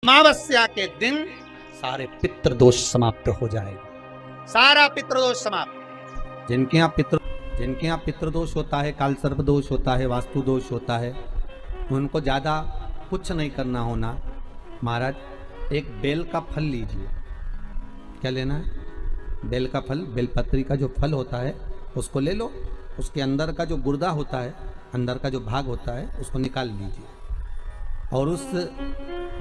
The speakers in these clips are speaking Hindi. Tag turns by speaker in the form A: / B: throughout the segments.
A: अमावस्या के दिन सारे पितृदोष समाप्त हो जाएगा, सारा पितृदोष समाप्त। जिनके यहाँ पितृदोष होता है, काल सर्प दोष होता है, वास्तु दोष होता है, उनको ज्यादा कुछ नहीं करना होना। महाराज एक बेल का फल लीजिए। क्या लेना है? बेल का फल, बेलपत्री का जो फल होता है उसको ले लो। उसके अंदर का जो गुर्दा होता है, अंदर का जो भाग होता है, उसको निकाल लीजिए और उस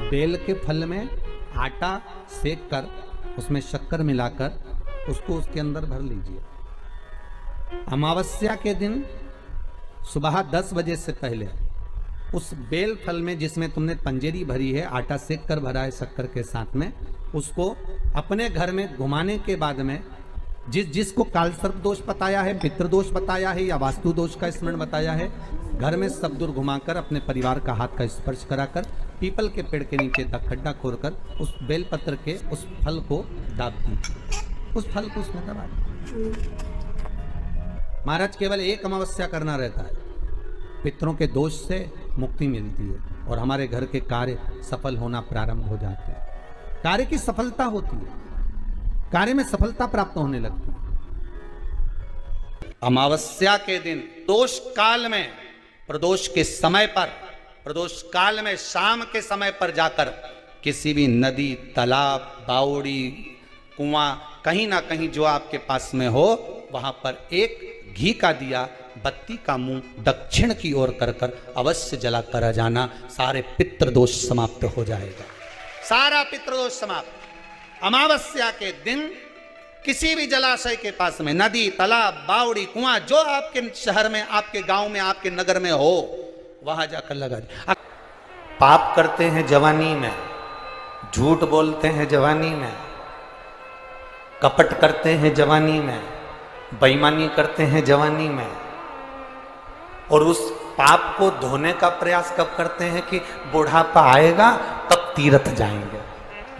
A: बेल के फल में आटा सेक कर उसमें शक्कर मिलाकर उसको उसके अंदर भर लीजिए। अमावस्या के दिन सुबह 10 बजे से पहले उस बेल फल में जिसमें तुमने पंजेरी भरी है, आटा सेक कर भरा है शक्कर के साथ में, उसको अपने घर में घुमाने के बाद में जिसको काल सर्प दोष बताया है, पितृदोष बताया है या वास्तु दोष का स्मरण बताया है, घर में सब दूर घुमाकर अपने परिवार का हाथ का स्पर्श कराकर पीपल के पेड़ के नीचे तक खड्डा खोदकर उस बेलपत्र के उस फल को दाब दीजिए। उस फल को उसमें दबा दीजिए। महाराज केवल एक अमावस्या करना रहता है, पितरों के दोष से मुक्ति मिलती है और हमारे घर के कार्य सफल होना प्रारंभ हो जाते हैं। कार्य की सफलता होती है, कार्य में सफलता प्राप्त होने लगती है। अमावस्या के दिन दोष काल में, प्रदोष के समय पर, प्रदोष काल में शाम के समय पर जाकर किसी भी नदी, तालाब, बावड़ी, कुआं, कहीं ना कहीं जो आपके पास में हो, वहां पर एक घी का दिया, बत्ती का मुंह दक्षिण की ओर कर कर अवश्य जला कर जाना। सारे पितृदोष समाप्त हो जाएगा, सारा पितृदोष समाप्त। अमावस्या के दिन किसी भी जलाशय के पास में, नदी, तालाब, बावड़ी, कुआं, जो आपके शहर में, आपके गांव में, आपके नगर में हो, वहां जाकर लगा दे। पाप करते हैं जवानी में, झूठ बोलते हैं जवानी में, कपट करते हैं जवानी में, बेईमानी करते हैं जवानी में, और उस पाप को धोने का प्रयास कब करते हैं कि बुढ़ापा आएगा तब तीर्थ जाएंगे,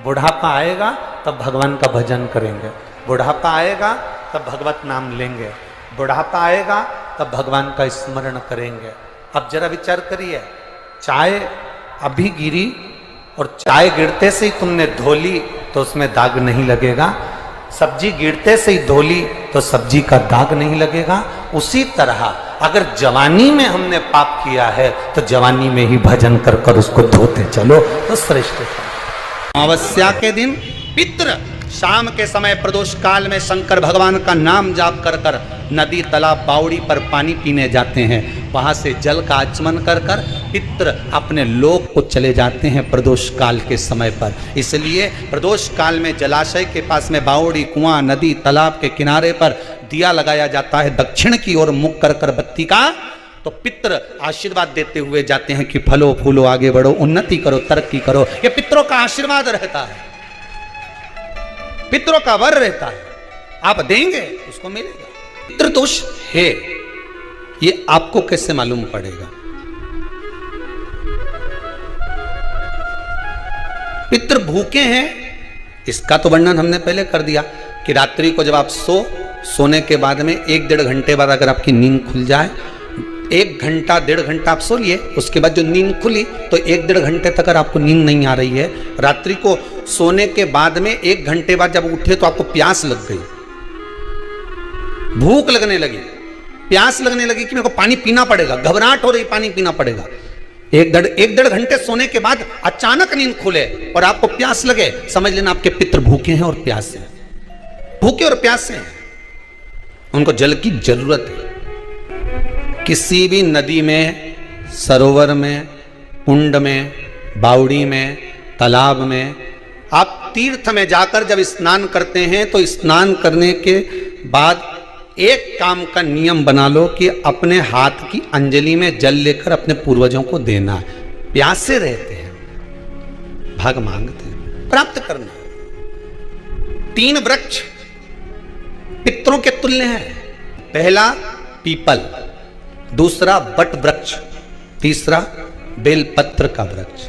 A: बुढ़ापा आएगा तब भगवान का भजन करेंगे, बुढ़ापा आएगा तब भगवत नाम लेंगे, बुढ़ापा आएगा तब भगवान का स्मरण करेंगे। अब जरा विचार करिए, चाय अभी गिरी और चाय गिरते से ही तुमने धोली तो उसमें दाग नहीं लगेगा, सब्जी गिरते से ही धोली तो सब्जी का दाग नहीं लगेगा। उसी तरह अगर जवानी में हमने पाप किया है तो जवानी में ही भजन कर कर उसको धोते चलो तो श्रेष्ठ है। अमावस्या के दिन पितृ शाम के समय प्रदोष काल में शंकर भगवान का नाम जाप कर कर नदी, तालाब, बावड़ी पर पानी पीने जाते हैं। वहां से जल का आचमन कर कर पितृ अपने लोक को चले जाते हैं प्रदोष काल के समय पर। इसलिए प्रदोष काल में जलाशय के पास में, बावड़ी, कुआं, नदी, तालाब के किनारे पर दिया लगाया जाता है दक्षिण की ओर मुख कर कर बत्ती का, तो पितृ आशीर्वाद देते हुए जाते हैं कि फलो फूलो, आगे बढ़ो, उन्नति करो, तरक्की करो। ये पितरों का आशीर्वाद रहता है, पितरों का वर रहता है। आप देंगे उसको मिलेगा। पितृदोष है ये आपको कैसे मालूम पड़ेगा? पितृ भूखे हैं इसका तो वर्णन हमने पहले कर दिया कि रात्रि को जब आप सोने के बाद में 1-1.5 घंटे बाद अगर आपकी नींद खुल जाए, 1 घंटा 1.5 घंटा आप सो लिए, उसके बाद जो नींद खुली तो 1-1.5 घंटे तक अगर आपको नींद नहीं आ रही है, रात्रि को सोने के बाद में 1 घंटे बाद जब उठे तो आपको प्यास लग गई, भूख लगने लगी, प्यास लगने लगी कि मेरे को पानी पीना पड़ेगा, घबराहट हो रही, पानी पीना पड़ेगा। 1-1.5 घंटे सोने के बाद अचानक नींद खुले और आपको प्यास लगे, समझ लेना आपके पितृ भूखे हैं और प्यासे हैं, भूखे और प्यासे हैं, उनको जल की जरूरत है। किसी भी नदी में, सरोवर में, कुंड में, बावड़ी में, तालाब में, आप तीर्थ में जाकर जब स्नान करते हैं तो स्नान करने के बाद एक काम का नियम बना लो कि अपने हाथ की अंजलि में जल लेकर अपने पूर्वजों को देना है। प्यासे रहते हैं, भाग मांगते हैं, प्राप्त करना। 3 वृक्ष पितरों के तुल्य हैं। पहला पीपल, दूसरा बट वृक्ष, तीसरा बेलपत्र का वृक्ष,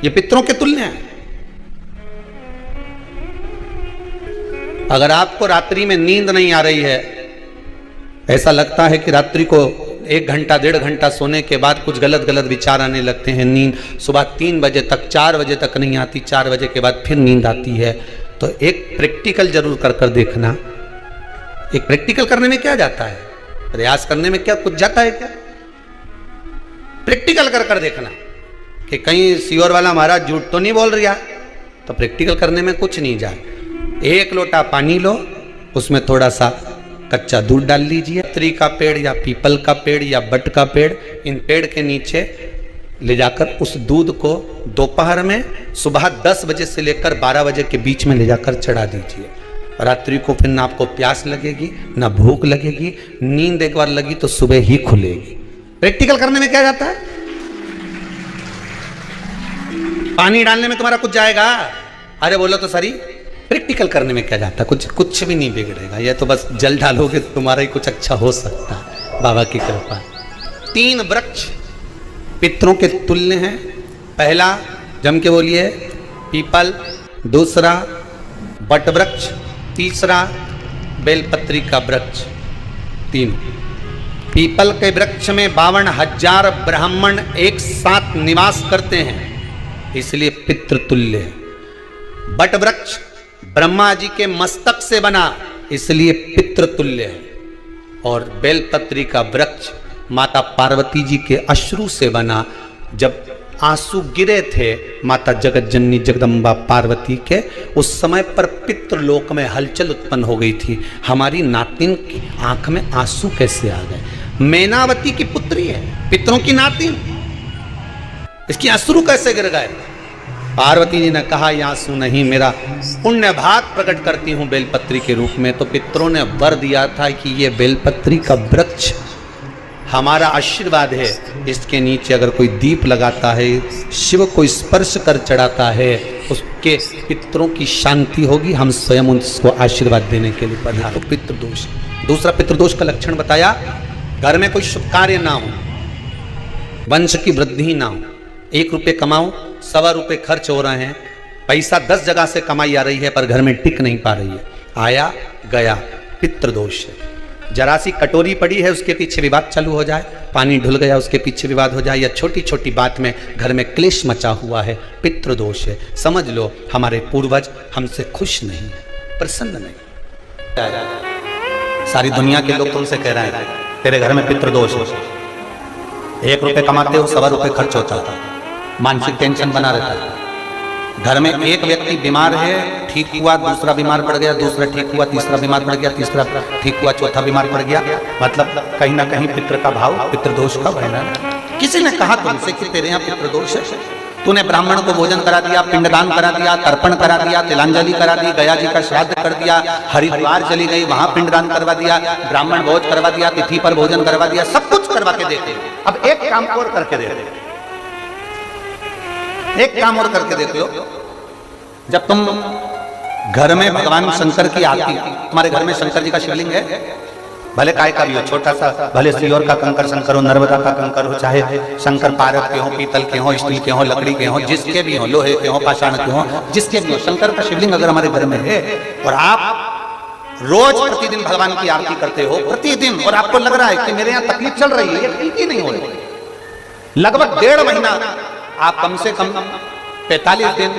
A: ये पितरों के तुल्य हैं। अगर आपको रात्रि में नींद नहीं आ रही है, ऐसा लगता है कि रात्रि को 1 घंटा 1.5 घंटा सोने के बाद कुछ गलत गलत विचार आने लगते हैं, नींद सुबह 3 बजे तक 4 बजे तक नहीं आती, 4 बजे के बाद फिर नींद आती है, तो एक प्रैक्टिकल जरूर कर देखना। एक प्रैक्टिकल करने में क्या जाता है, प्रयास करने में क्या कुछ जाता है क्या? प्रैक्टिकल कर देखना कि कहीं सीओर वाला महाराज झूठ तो नहीं बोल रहा, तो प्रैक्टिकल करने में कुछ नहीं जाए। 1 लोटा पानी लो, उसमें थोड़ा सा कच्चा दूध डाल लीजिए, पत्री का पेड़ या पीपल का पेड़ या बट का पेड़, इन पेड़ के नीचे ले जाकर उस दूध को दोपहर में सुबह 10 बजे से लेकर 12 बजे के बीच में ले जाकर चढ़ा दीजिए। रात्रि को फिर ना आपको प्यास लगेगी ना भूख लगेगी, नींद एक बार लगी तो सुबह ही खुलेगी। प्रैक्टिकल करने में क्या जाता है? पानी डालने में तुम्हारा कुछ जाएगा? अरे बोलो तो सही, प्रैक्टिकल करने में क्या जाता है? कुछ भी नहीं बिगड़ेगा, ये तो बस जल डालोगे तो तुम्हारा ही कुछ अच्छा हो सकता है, बाबा की कृपा। 3 वृक्ष पितरों के तुल्य हैं। पहला जम के बोलिए पीपल, दूसरा बट वृक्ष, तीसरा बेलपत्री का वृक्ष। 3 पीपल के वृक्ष में 52,000 ब्राह्मण एक साथ निवास करते हैं, इसलिए पितृतुल्य है। बट वृक्ष ब्रह्मा जी के मस्तक से बना, इसलिए पितृतुल्य है। और बेलपत्री का वृक्ष माता पार्वती जी के अश्रु से बना। जब आंसू गिरे थे माता जगत जननी जगदम्बा पार्वती के, उस समय पर पितृलोक में हलचल उत्पन्न हो गई थी। हमारी नातिन की आंख में आंसू कैसे आ गए? मैनावती की पुत्री है, पितरों की नातिन, इसकी अश्रु कैसे गिर गए? पार्वती जी ने कहा ये आंसू नहीं, मेरा पुण्य भाग प्रकट करती हूं बेलपत्री के रूप में। तो पितरों ने वर दिया था कि ये बेलपत्री का वृक्ष हमारा आशीर्वाद है, इसके नीचे अगर कोई दीप लगाता है, शिव को स्पर्श कर चढ़ाता है, उसके पितरों की शांति होगी। हम स्वयं उसको आशीर्वाद देने के लिए पधारे। तो पितृदोष। दूसरा पितृदोष का लक्षण बताया, घर में कोई शुभ कार्य ना हो, वंश की वृद्धि ना हो, 1 रुपये कमाओ 1.25 रुपये खर्च हो रहे हैं, पैसा 10 जगह से कमाई आ रही है पर घर में टिक नहीं पा रही है, आया गया, पितृदोष है। जरा सी कटोरी पड़ी है उसके पीछे विवाद चालू हो जाए, पानी ढुल गया उसके पीछे विवाद हो जाए, या छोटी छोटी बात में घर में क्लेश मचा हुआ है, पितृदोष है। समझ लो हमारे पूर्वज हमसे खुश नहीं, प्रसन्न नहीं। सारी दुनिया के लोग तुमसे कह रहे हैं तेरे घर में पितृदोष है, 1 रुपये कमाते हो 1.25 रुपये खर्च होता था, मानसिक टेंशन बना रहता है। घर में एक व्यक्ति बीमार है, ठीक हुआ, दूसरा बीमार पड़ गया, दूसरा ठीक हुआ, तीसरा बीमार पड़ गया, तीसरा ठीक हुआ, चौथा बीमार पड़ गया। मतलब कहीं ना कहीं पितृ का भाव, पितृदोष का भय। किसी ने कहा तुमसे कि तेरे यहाँ पितृदोष है, तूने ब्राह्मण को भोजन करा दिया, पिंडदान करा दिया, तर्पण करा दिया, तिलांजलि करा दी, गया जी का श्राद्ध कर दिया, हरिद्वार चली गई वहां पिंडदान करवा दिया, ब्राह्मण भोज करवा दिया, तिथि पर भोजन करवा दिया, सब कुछ करवा के देते। अब एक काम और करके दे, एक काम और करके देख लो। जब तुम घर में भगवान शंकर की आरती, तुम्हारे घर में शंकर जी का शिवलिंग है, भले काय का भी हो, छोटा सा, भले सियोर का कंकर शंकर हो, नर्मदा का कंकर हो, चाहे शंकर पारक के हो, पीतल के हो, स्टील के हो, लकड़ी के हो, जिसके भी हो, लोहे के हो, पाषाण के हो, जिसके भी हो, शंकर का शिवलिंग अगर हमारे घर में है और आप रोज प्रतिदिन भगवान की आरती करते हो, प्रतिदिन, और आपको लग रहा है कि मेरे यहाँ तकलीफ चल रही है, ये ठीक ही नहीं हो रही, लगभग 1.5 महीना आप कम से कम 45 दिन,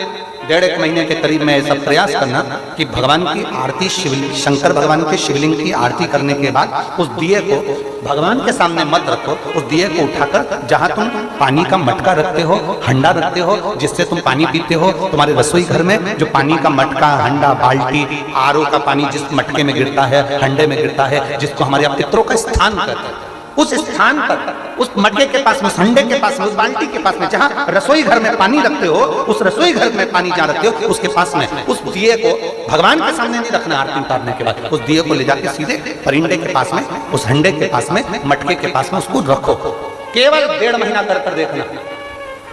A: 1.5 महीने के करीब में ऐसा प्रयास करना कि भगवान की आरती, शिवलिंग, शंकर भगवान के शिवलिंग की आरती करने के बाद उस दिए को भगवान के सामने मत रखो, उस दिए को उठाकर जहां तुम पानी का मटका रखते हो, हंडा रखते हो, जिससे तुम पानी पीते हो, तुम्हारे रसोई घर में जो पानी का मटका, हंडा, बाल्टी, आरओ का पानी जिस मटके में गिरता है, हंडे में गिरता है, जिसको हमारे पितरों का स्थान कहते हैं, उस स्थान पर, उस मटके के पास में, संडे के पास में, उस बाल्टी के पास में, जहां रसोई घर में पानी रखते हो, उस रसोई घर में पानी जहां रखते हो, उसके पास में उस दिए को भगवान के सामने नहीं रखना। आरती उतारने के बाद उस दिए को ले जाके सीधे परिंडे के पास में, उस हंडे के पास में, मटके के पास में उसको रखो। केवल 1.5 महीना कर देखना।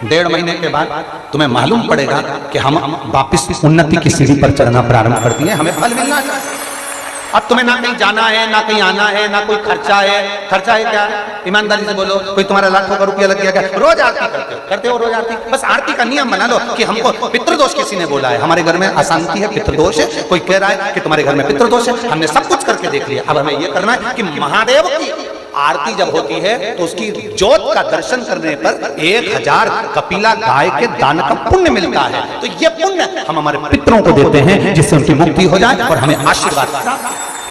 A: 1.5 महीने के बाद तुम्हें मालूम पड़ेगा कि हम वापिस उन्नति की सीढ़ी पर चढ़ना प्रारंभ कर दिए, हमें फल मिलना चाहिए। अब तुम्हें ना कहीं जाना है, ना कहीं आना है, ना कोई खर्चा है। खर्चा है क्या? ईमानदारी से बोलो, कोई तुम्हारा लाखों का रुपया लग गया क्या? रोज आरती करते हो रोज आरती। बस आरती का नियम बना लो कि हमको पितृदोष किसी ने बोला है, हमारे घर में अशांति है, पितृदोष है, कोई कह रहा है कि तुम्हारे घर में पितृदोष है, हमने सब कुछ करके देख लिया, अब हमें यह करना है कि महादेव की आरती जब होती है तो उसकी ज्योत का दर्शन करने पर 1000 कपिला गाय के दान का पुण्य मिलता है। तो ये पुण्य हम हमारे पितरों को देते हैं जिससे उनकी मुक्ति हो जाए और हमें आशीर्वाद प्राप्त हो।